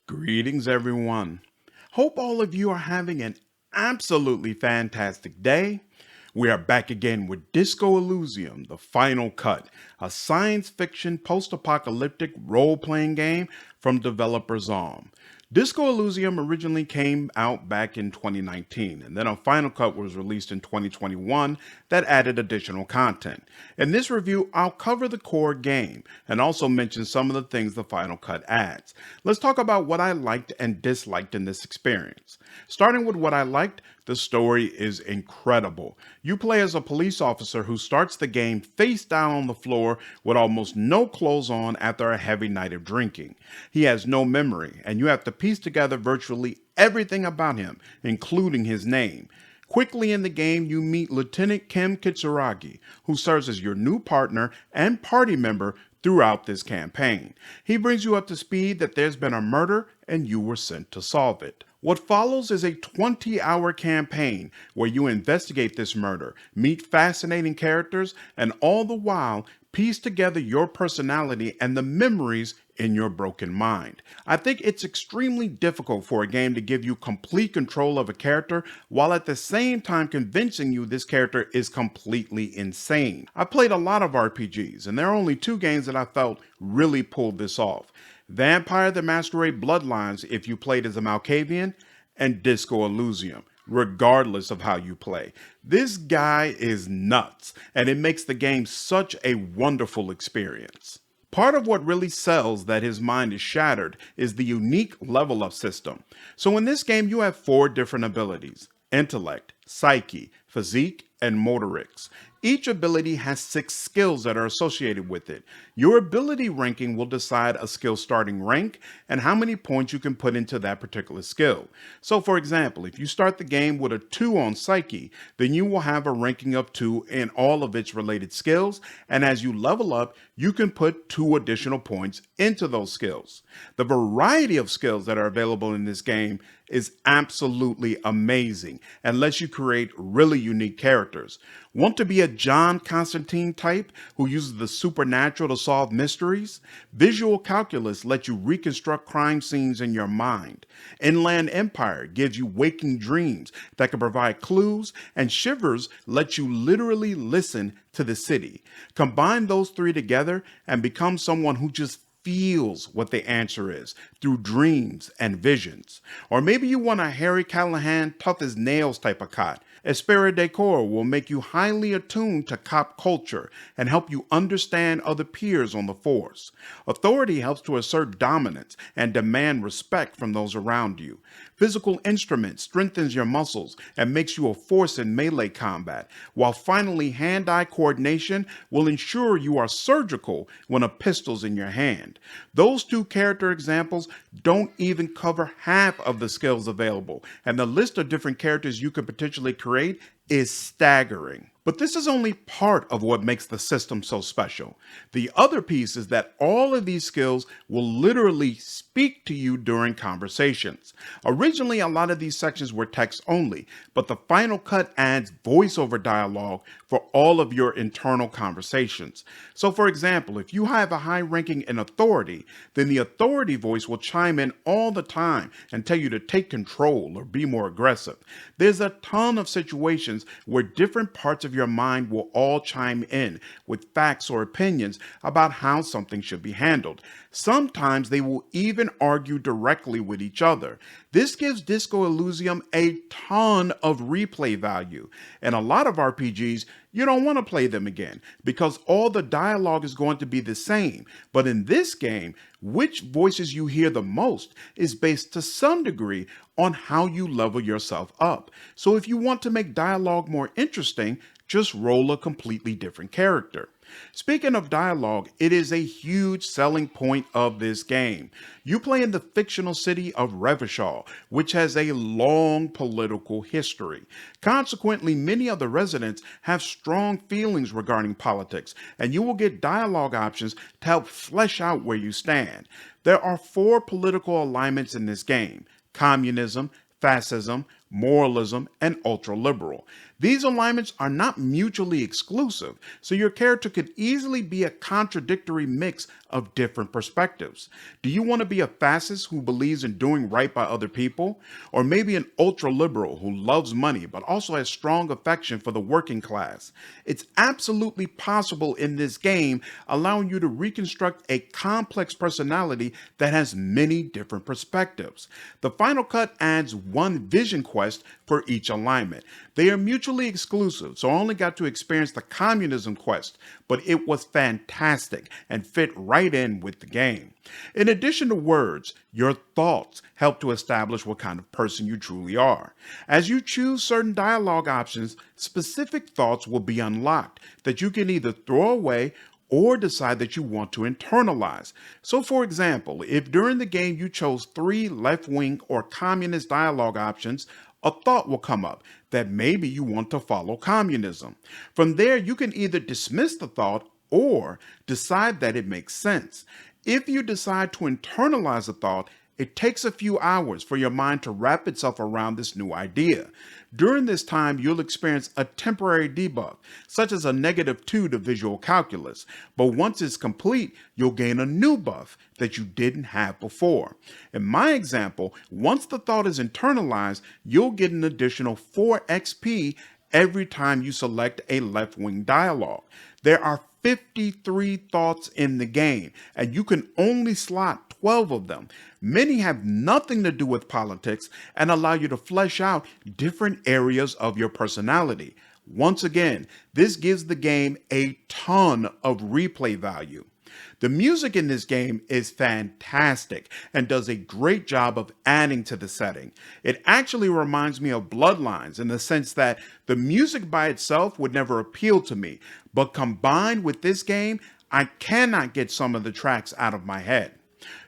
Greetings, everyone. Hope all of you are having an absolutely fantastic day. We are back again with Disco Elysium, the final cut, a science fiction post apocalyptic role playing game from developer Zom. Disco Elysium originally came out back in 2019, and then a final cut was released in 2021 that added additional content. In this review, I'll cover the core game and also mention some of the things the final cut adds. Let's talk about what I liked and disliked in this experience. Starting with what I liked, the story is incredible. You play as a police officer who starts the game face down on the floor with almost no clothes on after a heavy night of drinking. He has no memory, and you have to piece together virtually everything about him, including his name. Quickly in the game, you meet Lieutenant Kim Kitsuragi, who serves as your new partner and party member throughout this campaign. He brings you up to speed that there's been a murder and you were sent to solve it. What follows is a 20-hour campaign where you investigate this murder, meet fascinating characters, and all the while piece together your personality and the memories in your broken mind. I think it's extremely difficult for a game to give you complete control of a character while at the same time convincing you this character is completely insane. I played a lot of RPGs, and there are only two games that I felt really pulled this off. Vampire the Masquerade Bloodlines if you played as a Malkavian, and Disco Elysium, regardless of how you play. This guy is nuts, and it makes the game such a wonderful experience. Part of what really sells that his mind is shattered is the unique level up system. So in this game, you have 4 different abilities: intellect, psyche, physique, and motorics. Each ability has 6 skills that are associated with it. Your ability ranking will decide a skill starting rank and how many points you can put into that particular skill. So for example, if you start the game with a 2 on psyche, then you will have a ranking of 2 in all of its related skills, and as you level up, you can put 2 additional points into those skills. The variety of skills that are available in this game is absolutely amazing and lets you create really unique characters. Want to be a John Constantine type who uses the supernatural to solve mysteries? Visual calculus lets you reconstruct crime scenes in your mind. Inland Empire gives you waking dreams that can provide clues, and Shivers lets you literally listen to the city. Combine those 3 together and become someone who just feels what the answer is through dreams and visions. Or maybe you want a Harry Callahan tough as nails type of cop. Espera Decor will make you highly attuned to cop culture and help you understand other peers on the force. Authority helps to assert dominance and demand respect from those around you. Physical Instrument strengthens your muscles and makes you a force in melee combat, while finally hand-eye coordination will ensure you are surgical when a pistol's in your hand. Those 2 character examples don't even cover half of the skills available, and the list of different characters you could potentially create is staggering. But this is only part of what makes the system so special. The other piece is that all of these skills will literally speak to you during conversations. Originally, a lot of these sections were text only, but the final cut adds voiceover dialogue for all of your internal conversations. So for example, if you have a high ranking in authority, then the authority voice will chime in all the time and tell you to take control or be more aggressive. There's a ton of situations where different parts of your mind will all chime in with facts or opinions about how something should be handled. Sometimes they will even argue directly with each other. This gives Disco Elysium a ton of replay value. In a lot of RPGs, you don't want to play them again because all the dialogue is going to be the same. But in this game, which voices you hear the most is based to some degree on how you level yourself up. So if you want to make dialogue more interesting, just roll a completely different character. Speaking of dialogue, it is a huge selling point of this game. You play in the fictional city of Revachol, which has a long political history. Consequently, many of the residents have strong feelings regarding politics, and you will get dialogue options to help flesh out where you stand. There are 4 political alignments in this game: communism, fascism, moralism, and ultra-liberal. These alignments are not mutually exclusive, so your character could easily be a contradictory mix of different perspectives. Do you want to be a fascist who believes in doing right by other people? Or maybe an ultra-liberal who loves money but also has strong affection for the working class? It's absolutely possible in this game, allowing you to reconstruct a complex personality that has many different perspectives. The Final Cut adds one vision quest for each alignment. They are mutually exclusive, so I only got to experience the communism quest, but it was fantastic and fit right in with the game. In addition to words, your thoughts help to establish what kind of person you truly are. As you choose certain dialogue options, specific thoughts will be unlocked that you can either throw away or decide that you want to internalize. So for example, if during the game you chose 3 left-wing or communist dialogue options, a thought will come up that maybe you want to follow communism. From there, you can either dismiss the thought or decide that it makes sense. If you decide to internalize a thought, it takes a few hours for your mind to wrap itself around this new idea. During this time, you'll experience a temporary debuff, such as a -2 to visual calculus, but once it's complete, you'll gain a new buff that you didn't have before. In my example, once the thought is internalized, you'll get an additional 4 XP every time you select a left-wing dialogue. There are 53 thoughts in the game, and you can only slot 12 of them. Many have nothing to do with politics and allow you to flesh out different areas of your personality. Once again, this gives the game a ton of replay value. The music in this game is fantastic and does a great job of adding to the setting. It actually reminds me of Bloodlines in the sense that the music by itself would never appeal to me, but combined with this game, I cannot get some of the tracks out of my head.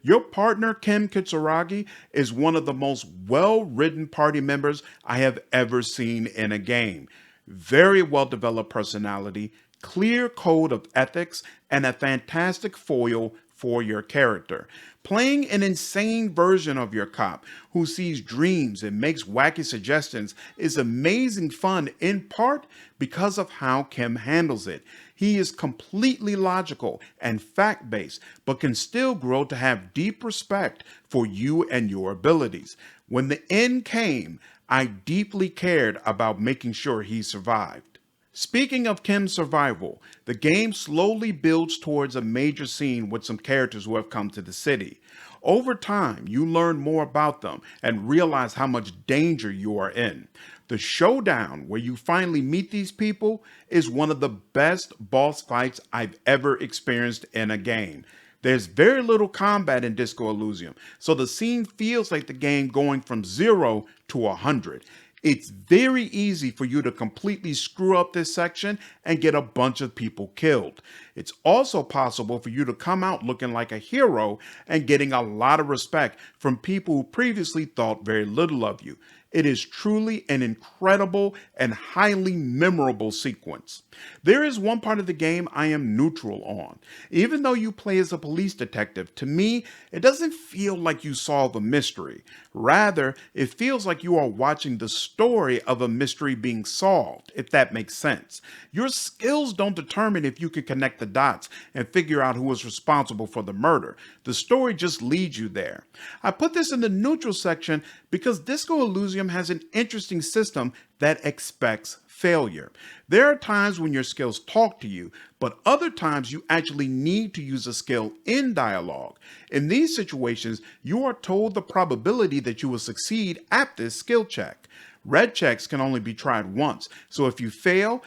Your partner, Kim Kitsuragi, is one of the most well-written party members I have ever seen in a game. Very well-developed personality, clear code of ethics, and a fantastic foil for your character. Playing an insane version of your cop who sees dreams and makes wacky suggestions is amazing fun, in part because of how Kim handles it. He is completely logical and fact-based, but can still grow to have deep respect for you and your abilities. When the end came, I deeply cared about making sure he survived. Speaking of Kim's survival, the game slowly builds towards a major scene with some characters who have come to the city. Over time, you learn more about them and realize how much danger you are in. The showdown, where you finally meet these people, is one of the best boss fights I've ever experienced in a game. There's very little combat in Disco Elysium, so the scene feels like the game going from 0 to 100. It's very easy for you to completely screw up this section and get a bunch of people killed. It's also possible for you to come out looking like a hero and getting a lot of respect from people who previously thought very little of you. It is truly an incredible and highly memorable sequence. There is one part of the game I am neutral on. Even though you play as a police detective, to me, it doesn't feel like you solve a mystery. Rather, it feels like you are watching the story of a mystery being solved, if that makes sense. Your skills don't determine if you can connect the dots and figure out who was responsible for the murder. The story just leads you there. I put this in the neutral section because Disco Elysium has an interesting system that expects failure. There are times when your skills talk to you, but other times you actually need to use a skill in dialogue. In these situations, you are told the probability that you will succeed at this skill check. Red checks can only be tried once, so if you fail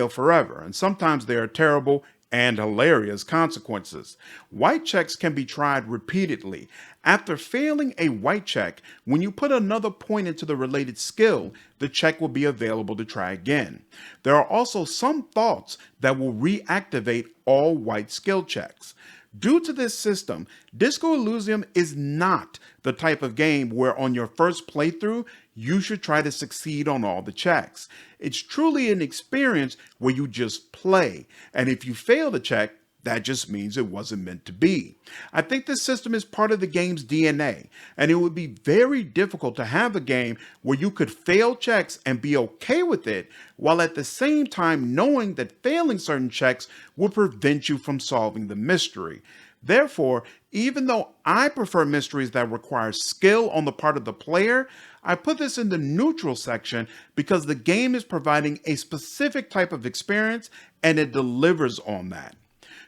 forever, and sometimes they are terrible and hilarious consequences. White checks can be tried repeatedly. After failing a white check, when you put another point into the related skill, the check will be available to try again. There are also some thoughts that will reactivate all white skill checks. Due to this system, Disco Elysium is not the type of game where on your first playthrough, you should try to succeed on all the checks. It's truly an experience where you just play, and if you fail the check, that just means it wasn't meant to be. I think this system is part of the game's DNA, and it would be very difficult to have a game where you could fail checks and be okay with it, while at the same time knowing that failing certain checks would prevent you from solving the mystery. Therefore, even though I prefer mysteries that require skill on the part of the player, I put this in the neutral section because the game is providing a specific type of experience and it delivers on that.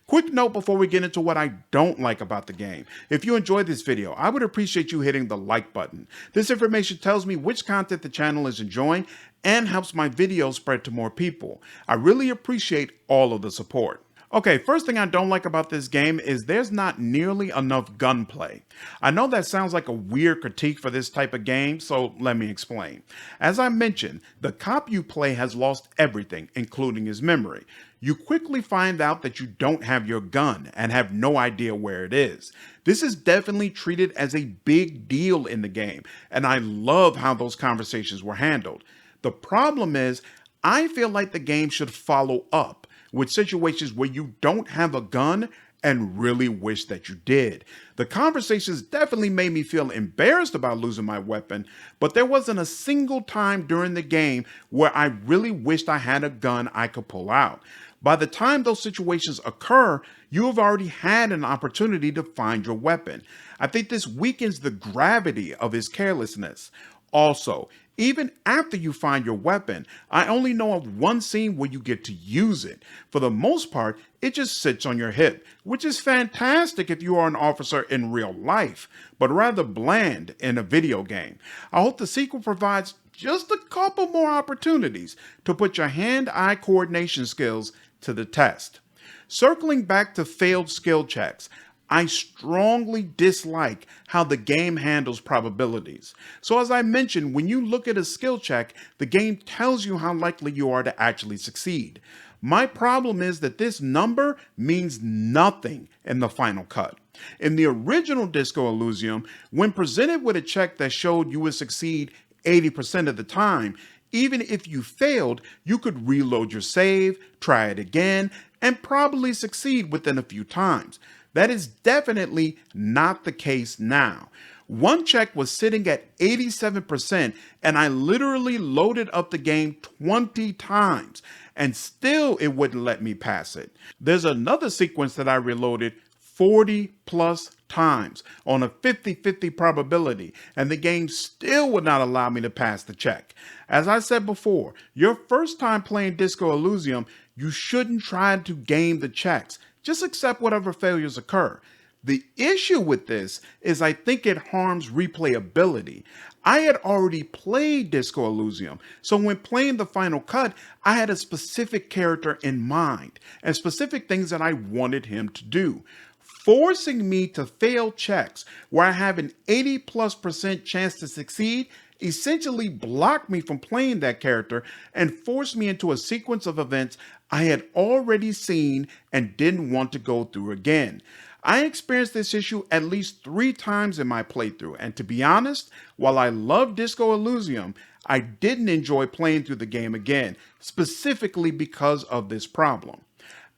Quick note before we get into what I don't like about the game. If you enjoyed this video, I would appreciate you hitting the like button. This information tells me which content the channel is enjoying and helps my videos spread to more people. I really appreciate all of the support. Okay, first thing I don't like about this game is there's not nearly enough gunplay. I know that sounds like a weird critique for this type of game, so let me explain. As I mentioned, the cop you play has lost everything, including his memory. You quickly find out that you don't have your gun and have no idea where it is. This is definitely treated as a big deal in the game, and I love how those conversations were handled. The problem is, I feel like the game should follow up with situations where you don't have a gun and really wish that you did. The conversations definitely made me feel embarrassed about losing my weapon, but there wasn't a single time during the game where I really wished I had a gun I could pull out. By the time those situations occur, you have already had an opportunity to find your weapon. I think this weakens the gravity of his carelessness. Also, even after you find your weapon, I only know of one scene where you get to use it. For the most part, it just sits on your hip, which is fantastic if you are an officer in real life, but rather bland in a video game. I hope the sequel provides just a couple more opportunities to put your hand-eye coordination skills to the test. Circling back to failed skill checks, I strongly dislike how the game handles probabilities. So as I mentioned, when you look at a skill check, the game tells you how likely you are to actually succeed. My problem is that this number means nothing in the final cut. In the original Disco Elysium, when presented with a check that showed you would succeed 80% of the time, even if you failed, you could reload your save, try it again, and probably succeed within a few times. That is definitely not the case now. One check was sitting at 87%, and I literally loaded up the game 20 times, and still it wouldn't let me pass it. There's another sequence that I reloaded 40 plus times on a 50-50 probability, and the game still would not allow me to pass the check. As I said before, your first time playing Disco Elysium, you shouldn't try to game the checks. Just accept whatever failures occur. The issue with this is I think it harms replayability. I had already played Disco Elysium, so when playing the final cut, I had a specific character in mind and specific things that I wanted him to do. Forcing me to fail checks where I have an 80+% chance to succeed essentially blocked me from playing that character and forced me into a sequence of events I had already seen and didn't want to go through again. I experienced this issue at least 3 times in my playthrough, and to be honest, while I love Disco Elysium, I didn't enjoy playing through the game again, specifically because of this problem.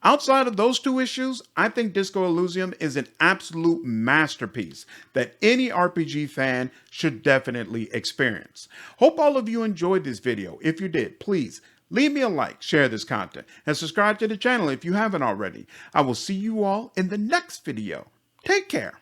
Outside of those 2 issues, I think Disco Elysium is an absolute masterpiece that any RPG fan should definitely experience. Hope all of you enjoyed this video. If you did, please leave me a like, share this content, and subscribe to the channel if you haven't already. I will see you all in the next video. Take care.